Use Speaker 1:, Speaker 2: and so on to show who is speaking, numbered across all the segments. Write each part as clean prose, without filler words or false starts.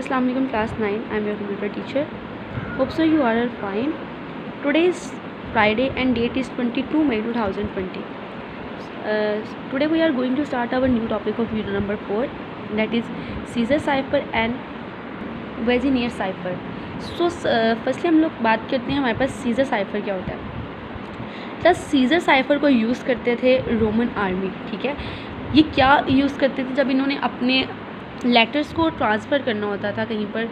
Speaker 1: Assalamu alaikum class 9. I am your computer teacher. Hope so you are all fine. Today is Friday and date is 22 May 2020. Today we are going to start our new topic of video number 4, that is Caesar cipher and Vigenère cipher. So firstly हम लोग बात करते हैं हमारे पास scissor cipher क्या होता है। तो सीजर साइफर को यूज़ करते थे रोमन आर्मी, ठीक है। ये क्या यूज़ करते थे, जब इन्होंने अपने लेटर्स को ट्रांसफ़र करना होता था कहीं पर,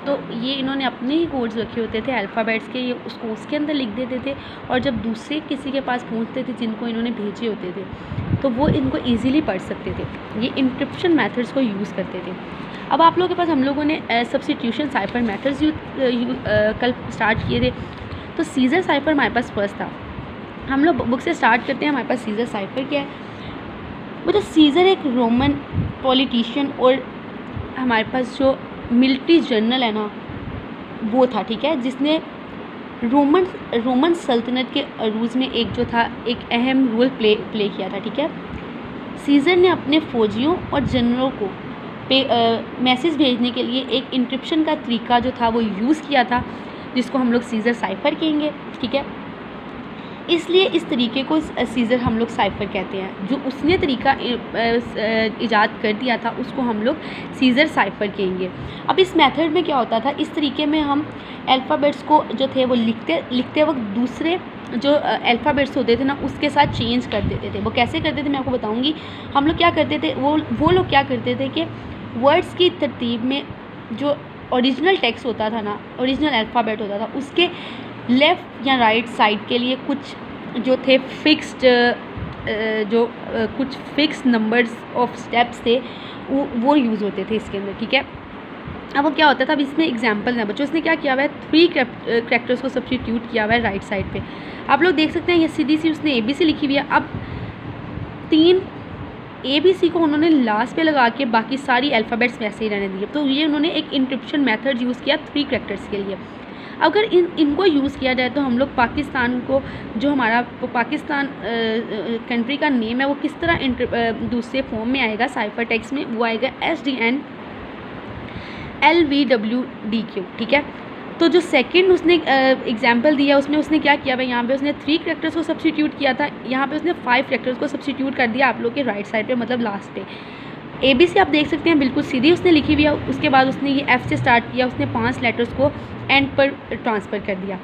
Speaker 1: तो ये इन्होंने अपने ही कोड्स रखे होते थे अल्फ़ाबेट्स के, ये उसको उसके अंदर लिख देते थे और जब दूसरे किसी के पास पहुंचते थे जिनको इन्होंने भेजे होते थे तो वो इनको इजीली पढ़ सकते थे। ये इंक्रिप्शन मेथड्स को यूज़ करते थे। अब आप लोगों के पास हम लोगों ने सब्स्टिट्यूशन साइफर मेथड्स कल स्टार्ट किए थे। तो सीजर साइफर हमारे पास फर्स्ट था। हम लोग बुक से स्टार्ट करते हैं। हमारे पास सीजर साइफर क्या है। वो जो सीजर एक रोमन पॉलिटिशियन और हमारे पास जो मिलिट्री जनरल है ना वो था, ठीक है, जिसने रोमन सल्तनत के अरूज में एक अहम रोल प्ले किया था, ठीक है। सीजर ने अपने फौजियों और जनरलों को मैसेज भेजने के लिए एक इंक्रिप्शन का तरीका जो था वो यूज़ किया था, जिसको हम लोग सीजर साइफर कहेंगे, ठीक है। इसलिए इस तरीके को सीजर हम लोग साइफर कहते हैं। जो उसने तरीका इजाद कर दिया था उसको हम लोग सीजर साइफर कहेंगे। अब इस मेथड में क्या होता था, इस तरीके में हम अल्फ़ाबेट्स को जो थे वो लिखते वक्त दूसरे जो अल्फ़ाबेट्स होते थे ना उसके साथ चेंज कर देते थे। वो कैसे करते थे मैं आपको बताऊंगी। हम लोग क्या करते थे, वो लोग क्या करते थे कि वर्ड्स की तरतीब में जो ओरिजिनल टेक्स्ट होता था ना, ओरिजिनल अल्फ़ाबेट होता था, उसके लेफ़्ट या राइट साइड के लिए कुछ जो थे फिक्स्ड कुछ फिक्स नंबर्स ऑफ स्टेप्स थे वो यूज़ होते थे इसके अंदर, ठीक है। अब वो क्या होता था, अब इसमें एग्जांपल है बच्चों, इसने क्या किया हुआ है, 3 कैरेक्टर्स को सब्स्टिट्यूट किया हुआ है राइट साइड पे। आप लोग देख सकते हैं ये सीधी सी उसने ABC लिखी हुई है। अब 3 ABC को उन्होंने लास्ट पे लगा के बाकी सारी अल्फ़ाबेट्स वैसे ही रहने दिए। तो ये उन्होंने एक इंक्रिप्शन मेथड यूज़ किया 3 कैरेक्टर्स के लिए। अगर इनको यूज़ किया जाए तो हम लोग पाकिस्तान को, जो हमारा पाकिस्तान कंट्री का नेम है, वो किस तरह दूसरे फॉर्म में आएगा साइफर टेक्स्ट में, वो आएगा SDN LVWDQ, ठीक है। तो जो सेकंड उसने एग्जांपल दिया उसमें उसने क्या किया भाई, यहाँ पे उसने 3 कैरेक्टर्स को सब्स्टिट्यूट किया था, यहाँ पे उसने 5 कैरेक्टर्स को सब्स्टिट्यूट कर दिया आप लोग के राइट साइड पे, मतलब लास्ट पे। ABC आप देख सकते हैं बिल्कुल सीधी उसने लिखी हुई है। उसके बाद उसने ये F से स्टार्ट किया, उसने 5 लेटर्स को एंड पर ट्रांसफ़र कर दिया।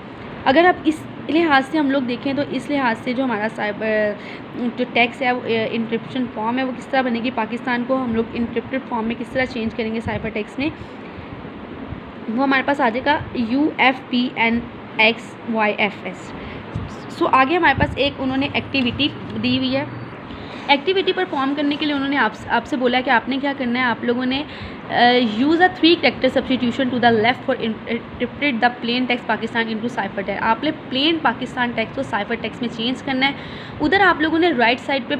Speaker 1: अगर आप इस लिहाज से हम लोग देखें तो इस लिहाज से जो हमारा जो टेक्स्ट है इंक्रिप्शन फॉर्म है वो किस तरह बनेगी, पाकिस्तान को हम लोग इंक्रिप्टेड फॉर्म में किस तरह चेंज करेंगे साइफर टेक्स्ट में, वो हमारे पास आ जाएगा UFPNXYFS। सो आगे हमारे पास एक उन्होंने एक्टिविटी दी हुई है। एक्टिविटी परफॉर्म करने के लिए उन्होंने आपसे बोला कि आपने क्या करना है, आप लोगों ने use a 3 character substitution to the left for interpret the plain text Pakistan into cipher text. आपने प्लेन पाकिस्तान टेक्स्ट को साइफर टेक्स्ट में चेंज करना है। उधर आप लोगों ने राइट साइड पे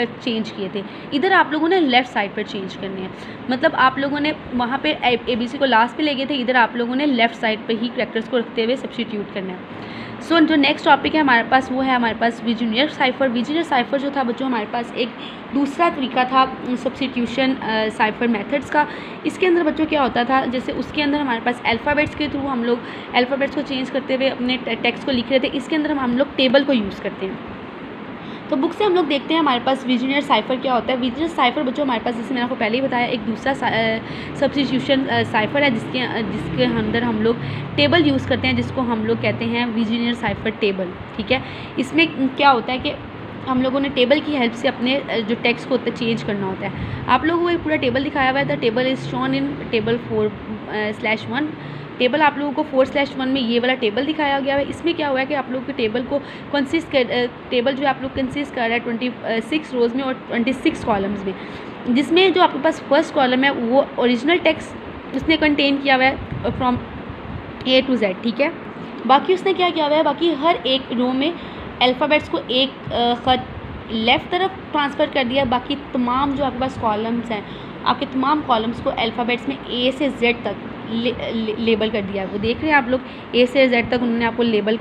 Speaker 1: चेंज किए थे, इधर आप लोगों ने लेफ़्ट साइड पर चेंज करने हैं। मतलब आप लोगों ने वहाँ पे ABC को लास्ट पे ले गए थे, इधर आप लोगों ने लेफ़्ट साइड पे ही कैरेक्टर्स को रखते हुए सब्स्टिट्यूट करना है। सो जो नेक्स्ट टॉपिक है हमारे पास वो है हमारे पास विजेनियर साइफर। विजेनियर साइफर जो था बच्चों हमारे पास एक दूसरा तरीका था सब्स्टिट्यूशन साइफर मेथड्स का। इसके अंदर बच्चों क्या होता था, जैसे उसके अंदर हमारे पास अल्फ़ाबेट्स के थ्रू हम लोग अल्फ़ाबेट्स को चेंज करते हुए अपने टेक्स्ट को लिख रहे थे। इसके अंदर हम लोग टेबल को यूज़ करते हैं। तो बुक से हम लोग देखते हैं हमारे पास विजेनियर साइफर क्या होता है। विजेनियर साइफर बच्चों हमारे पास, जैसे मैंने आपको पहले ही बताया, एक दूसरा सब्स्टिट्यूशन साइफर है जिसके अंदर हम लोग टेबल यूज़ करते हैं, जिसको हम लोग कहते हैं विजेनियर साइफर टेबल, ठीक है। इसमें क्या होता है कि हम लोगों ने टेबल की हेल्प से अपने जो टेक्स्ट को चेंज करना होता है। आप लोगों को एक पूरा टेबल दिखाया हुआ है। The table is shown in table 4/1। Table आप लोगों को 4/1 में ये वाला टेबल दिखाया गया है। इसमें क्या हुआ है कि आप लोगों के टेबल को टेबल जो आप लोग कंसिस्ट कर रहा है 26 रोज़ में और 26 कॉलम्स में, जिसमें जो आपके पास फर्स्ट कॉलम है वो ओरिजिनल टेक्स्ट उसने कंटेन किया हुआ है फ्रॉम A to Z, ठीक है। बाकी उसने क्या किया हुआ है, बाकी हर एक रो में अल्फ़ाबेट्स को एक ख़त लेफ़्ट तरफ ट्रांसफ़र कर दिया। बाकी तमाम जो आपके पास कॉलम्स हैं, आपके तमाम कॉलम्स को अल्फ़ाबेट्स में A से Z तक लेबल कर दिया है। वो देख रहे हैं आप लोग, A से Z तक उन्होंने आपको लेबल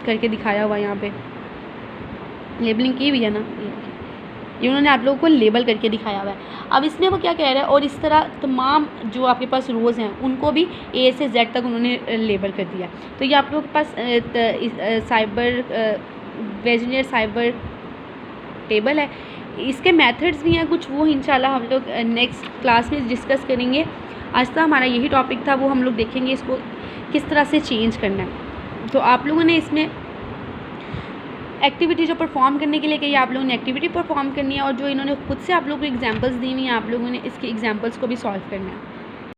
Speaker 1: करके दिखाया हुआ है। यहाँ पे लेबलिंग की हुई है ना, ये उन्होंने आप लोगों को लेबल करके दिखाया हुआ है। अब इसमें वो क्या कह रहा है, और इस तरह तमाम जो आपके पास रोज़ हैं उनको भी ए से जेड तक उन्होंने लेबल कर दिया। तो ये आप लोगों के पास साइबर वेजिनियर साइबर टेबल है, इसके मेथड्स भी हैं कुछ, वो इंशाल्लाह हम लोग नेक्स्ट क्लास में डिस्कस करेंगे। आज तक हमारा यही टॉपिक था, वो हम लोग देखेंगे इसको किस तरह से चेंज करना है। तो आप लोगों ने इसमें एक्टिविटी जो परफॉर्म करने के लिए कही, आप लोगों ने एक्टिविटी परफॉर्म करनी है, और जो इन्होंने खुद से आप लोगों को एग्जांपल्स दी हुई हैं, आप लोगों ने इसके एग्जांपल्स को भी सॉल्व करना है।